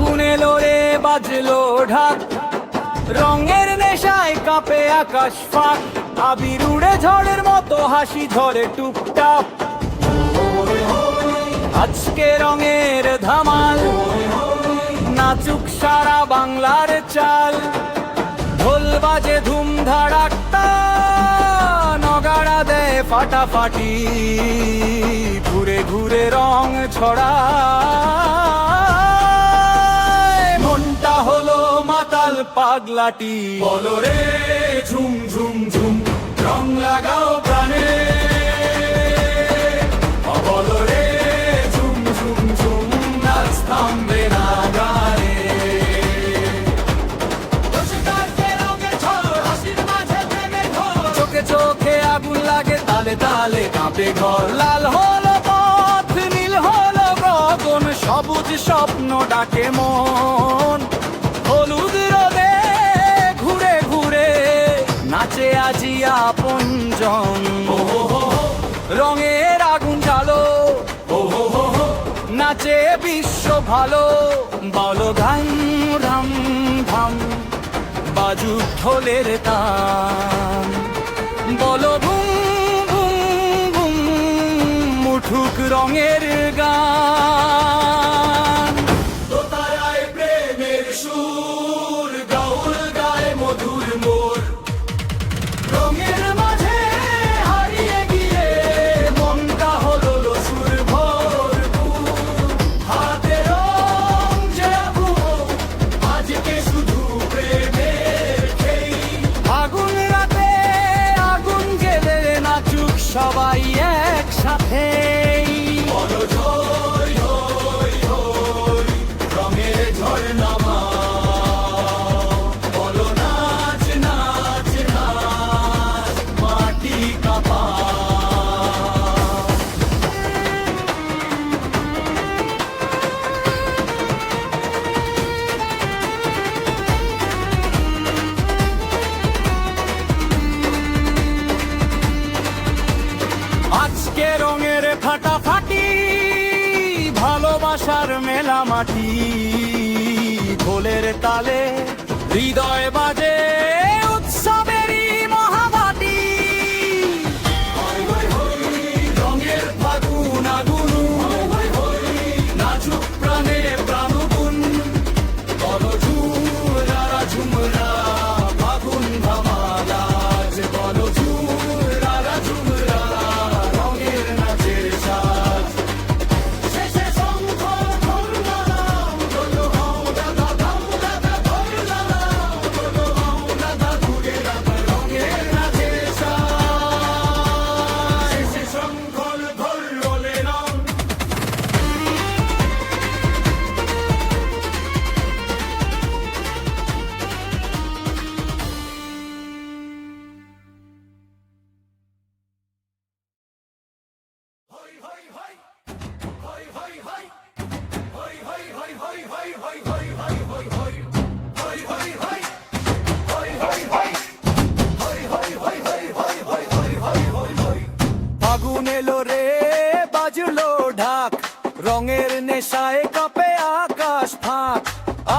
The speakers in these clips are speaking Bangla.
আগুন এলো রে বাজলো ঢাক, রঙের নেশায় কাঁপে আকাশ ফাঁক, আবির উড়ে ঝড়ের মতো হাসি ঝরে টুপটাপ। আজকে রঙের ধামাল, নাচুক সারা বাংলার চাল, ঢোল বাজে ধুম ধাড়াক্তা, নগাড়া দেয় ফাটাফাটি, ঘুরে ঘুরে রং ছড়ায়, মনটা হলো মাতাল পাগলাটি। বলো রে ঝুম ঝুম ঝুম, রং লাগাও প্রাণে, বলো রে ঝুম ঝুম ঝুম, নাচ থামবে না গানে। চোখে চোখে আগুন লাগে, তালে তালে কাঁপে ঘর, লাল হলো পথ নীল হলো গগন, সবুজ স্বপ্ন ডাকে মন, হলুদ রোদে ঘুরে ঘুরে নাচে আজি আপনজন। রঙের আগুন জ্বালো, নাচে বিশ্ব ভালো, বলো ধাম ধাম ধাম, বাজুক ঢোলের তান, বলো বুম বুম বুম, উঠুক রঙের গান। দোতারায় প্রেমের সুর, গাউল গায় মধুর মোর, রঙের মাঝে হারিয়ে গিয়ে মনটা হলো সুর ভরপুর, হাতে রং যে আজকে শুধু প্রেমের খেই। আগুন রাতে আগুন জেলে নাচুক সবাই একসাথে, বলো জয় হই হই, রঙের ঝড় নামা, বলো নাচ নাচ নাচ, মাটি কাঁপা। আজকে রঙের ফাটাফাটি, ভালোবাসার মেলা মাটি, ঢোলের তালে হৃদয় বাজে উৎসবেরই মহাবাটি। রঙের ফাগুন আগুন, নাচুক প্রাণে প্রাণগুন, বলো ঝুমরা ঝুমরা, ফাগুন ধামালাজ, বলো ঝুমরা ঝুমরা, রঙের নাচের সাজ। শেষে শঙ্খ ধরলাম, বলো হাও দাদা ধাম দাদা ধরলাম, বলো হাও দাদা ঘুরে দাদা, রঙের নাচের সাজ। শেষে শঙ্খ ধরলে রং, ফাগুন এলো রে বাজলো ঢাক, রঙের নেশায় কাঁপে আকাশ ফাঁক,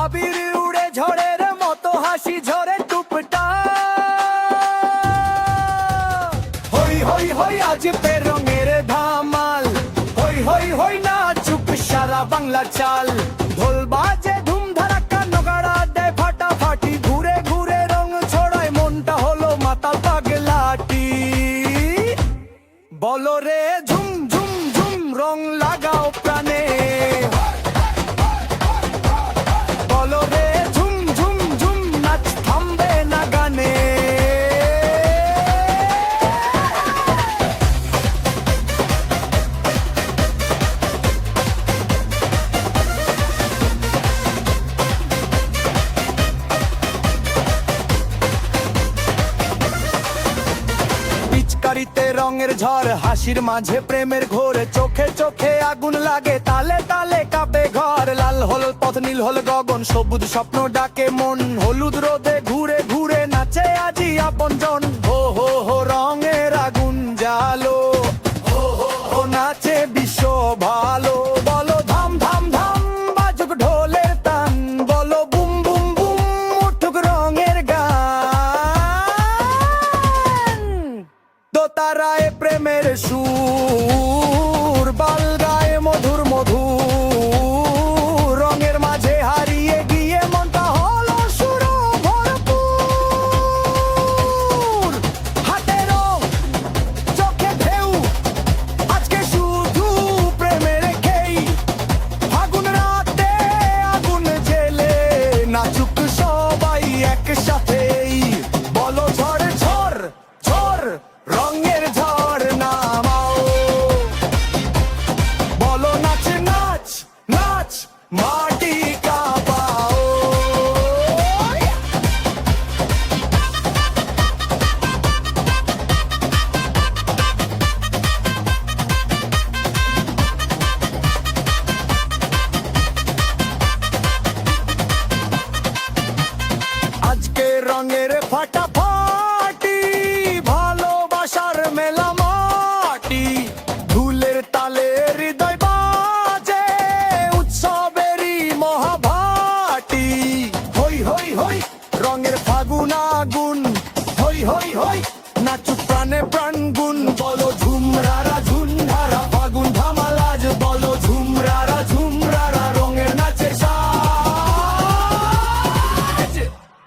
আবির উড়ে ঝড়ের মতো হাসি ঝরে টুপটা। হই হই হই আজ পে রঙের ধামাল, হই হই হই নাচুক সারা বাংলা চাল, ঢোল বাজে ধুম ধারাক্কা, নগাড়া দেয় ফাটাফাটি, ঘুরে ঘুরে রং ছড়ায়, মনটা হলো মাতাল পাগলাটি। বলো রে ঝুম ঝুম ঝুম, রং লাগাও প্রাণে, বলো রে ঝুম ঝুম ঝুম, নাচ থামবে না গানে। পিচকারিতে রঙের ঝড়, হাসির মাঝে প্রেমের ঘোর, চোখে চোখে আগুন লাগে, তালে তালে কাঁপে ঘর, লাল হল পথ নীল হল গগন, সবুজ স্বপ্ন ডাকে মন, হলুদ রোদে ঘুরে ঘুরে নাচে আজি আপনজন। হো হো হো রঙের আগুন জ্বালো, হো হো হো নাচে বিশ্ব ভালো, বলো ধাম ধাম ধাম, বাজুক ঢোলের তান, ফাটাফাটি ভালোবাসার মেলা মাটি ধুলের তালে হৃদয় বাজে উৎসবেরই মহাভাটি হই হই হই রঙের ফাগুন আগুন হই হই হই নাচুক প্রাণে প্রাণ গুন বলো ঝুমরারা ঝুনঝারা ফাগুন ধামালাজ বলো ঝুমরারা ঝুমরারা রঙের নাচে সাজ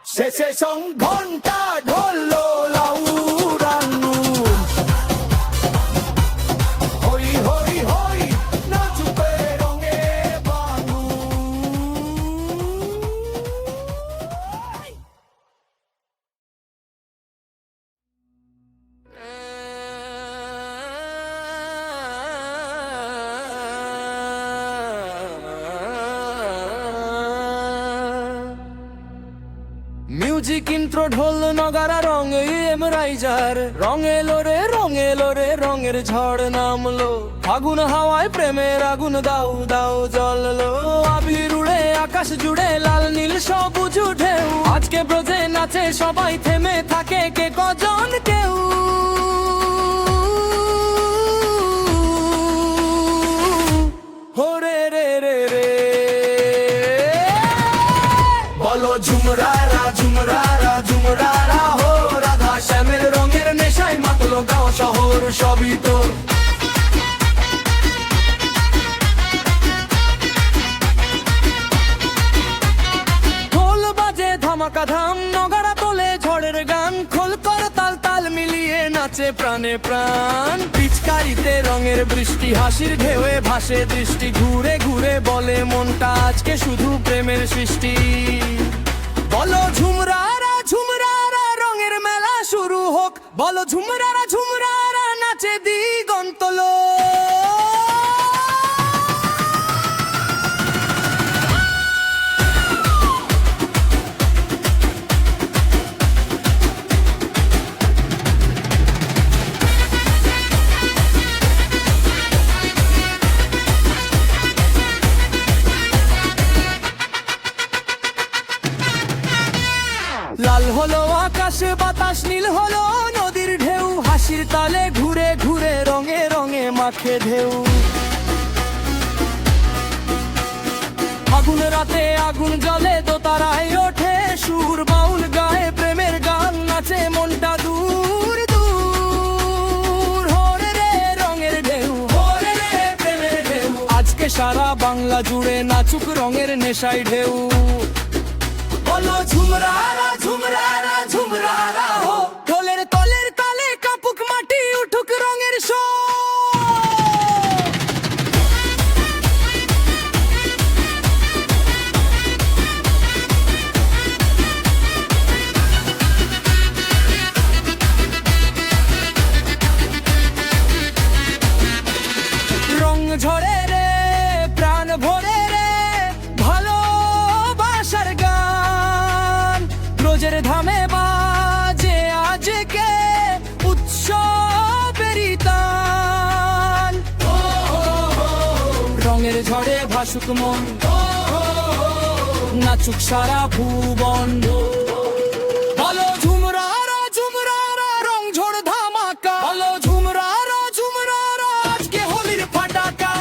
শেষে সং ঘন্টা ঢোল লাউরানু হই হই হই নাচুকে রঙে বানু মিউজিক ইন্ট্রো ঢোল নগারা রঙ এমরাইজার রং এলো রে রঙের ঝড় নামলো ফাগুন হাওয়ায় প্রেমের আগুন দাও দাও জ্বললো আবির উড়ে আকাশ জুড়ে লাল নীল সবুজ ঢেউ আজকে ব্রজে নাচে সবাই থেমে থাকে কে কজন কেউ হোরে রে রে রে বলো ঝুমরারা ঝুমরারা ঝুমরারা হো রাধা শ্যামের রঙের নেশায় মাতলো গাঁও শহর সবই তো ঢোল বাজে ধামাকা ধাম নগারা তোলে ঝড়ের গান খোল কর তাল তাল মিলিয়ে নাচে প্রাণে প্রাণ পিচকারিতে রঙের বৃষ্টি হাসির ঢেউয়ে ভাসে দৃষ্টি ঘুরে ঘুরে বলে মনটা আজকে শুধু প্রেমের সৃষ্টি বলো ঝুমরারা ঝুমরারা রঙের মেলা শুরু হোক বলো ঝুমরারা ঝুমরারা নাচে দিগন্ত লাল হলো আকাশে বাতাস নীল হলো নদীর ঢেউ হাসির তালে ঘুরে ঘুরে রঙে রঙে মাখে ঢেউ আগুন রাতে আগুন জ্বলে দোতারায় ওঠে সুর বাউল গায়ে প্রেমের গান নাচে মনটা দূর দূর হরে রে রঙের ঢেউ হরে রে প্রেমের ঢেউ আজকে সারা বাংলা জুড়ে নাচুক রঙের নেশায় ঢেউ বলো ঝুমরারা ঝুমরারা ঝুমরারা হো ঢোলের তলের তালে কাপুক মাটি উঠুক রঙের শো রং ঝরে রে প্রাণ ভরে রে ভালোবাসার গান ব্রজের ধামে বাজে আজকে উৎসবেরই তান রঙের ঝড়ে ভাসুক মন নাচুক সারা ভুবন বলো ঝুমরারা ঝুমরারা রং ঝড় ধামাকা বলো ঝুমরারা ঝুমরারা আজকে হোলির ফাটাকা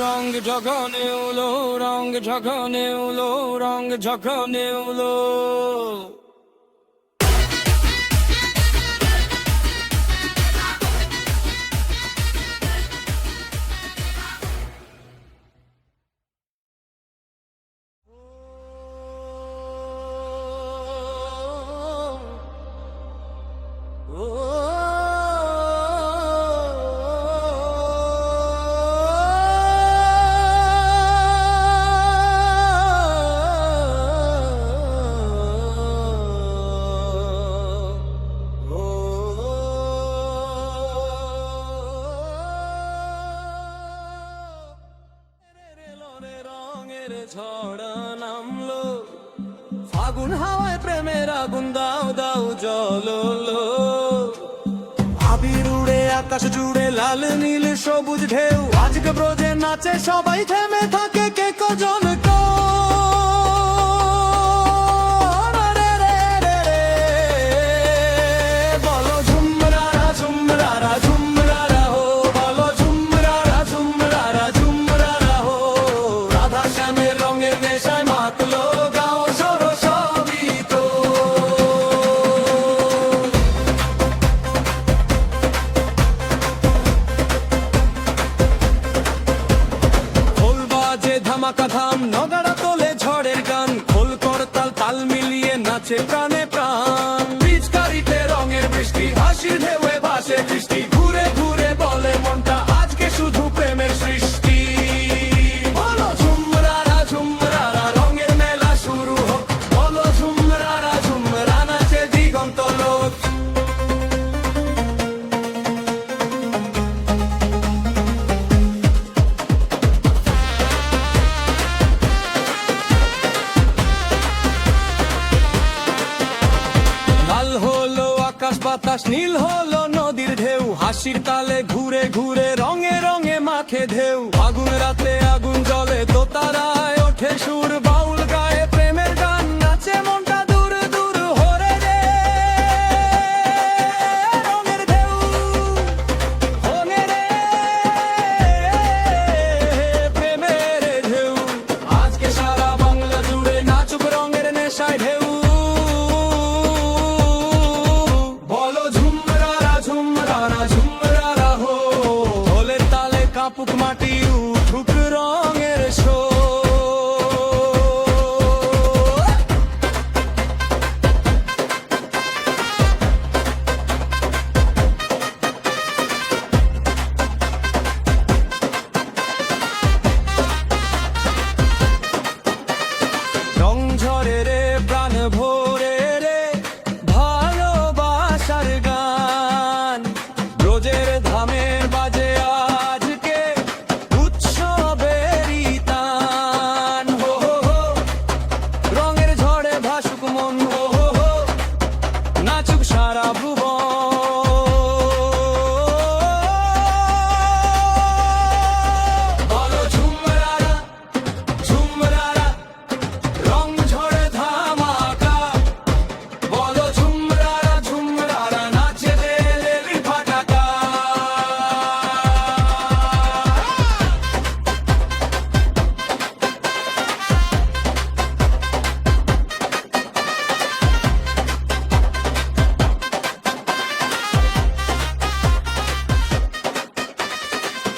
রং ঝগনে উলো রং ঝগনে উলো রং ঝগনে উলো ঝড় নামলো আগুন হাওয়ায় প্রেমের আগুন দাও দাও জ্বললো আবির উড়ে আকাশ জুড়ে লাল নীল সবুজ ঢেউ আজকে ব্রজে নাচে সবাই থেমে থাকে কে কজন বলো ঝুমরারা ঝুমরারা ঝুমরারা হো বলো ঝুমরারা ঝুমরারা ঝুমরারা হো রাধা শ্যামের রঙের নেশায় মাতলো গাও সরো সবই তো খোল বাজে ধামাকা ধাম নগাড়া তোলে ঝড়ের গান খোল করতাল তাল মিলিয়ে নাচে প্রাণে প্রাণ পিচকারিতে রঙের বৃষ্টি হাসির ঢেউয়ে ভাসে দৃষ্টি ঘুরে ঘুরে বলে মনটা আজকে শুধু প্রেমের সৃষ্টি বলো ঝুমরারা ঝুমরারা রঙের মেলা শুরু হোক বলো ঝুমরারা ঝুমরা নাচে দিগন্ত লোক লাল হলো আকাশ বাতাস নীল হলো নদীর ঢেউ হাসির তালে ঘুরে ঘুরে রঙে রঙে মাখে ঢেউ আগুন রাতে আগুন জ্বলে দোতারায় ওঠে সুর বাউল গায়ে প্রেমের গান নাচে মনটা দূর দূর হরে রে রঙের ঢেউ হনে রে প্রেমের ঢেউ আজকে সারা বাংলা জুড়ে নাচুক রঙের নেশায় ঢেউ বলো ঝুমরারা ঝুমরারা ঝুমরারা হো ঢোলের তালে কাপুক মাটি উঠুক রঙের শো রং ঝরে রে প্রাণ ভরে রে ভালোবাসার গান ব্রজের ধামের বাজে আজকে উৎসবেরই তান হো হো হো রঙের ঝড়ে ভাসুক মন হো হো হো নাচুক সারা ভুবন বলো ঝুমরারা ঝুমরারা রং ঝড়ে ধামাকা বলো ঝুমরারা ঝুমরারা নাচে রেলের ফাটাকা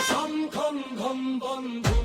শঙ্খম ঘম বন্ধু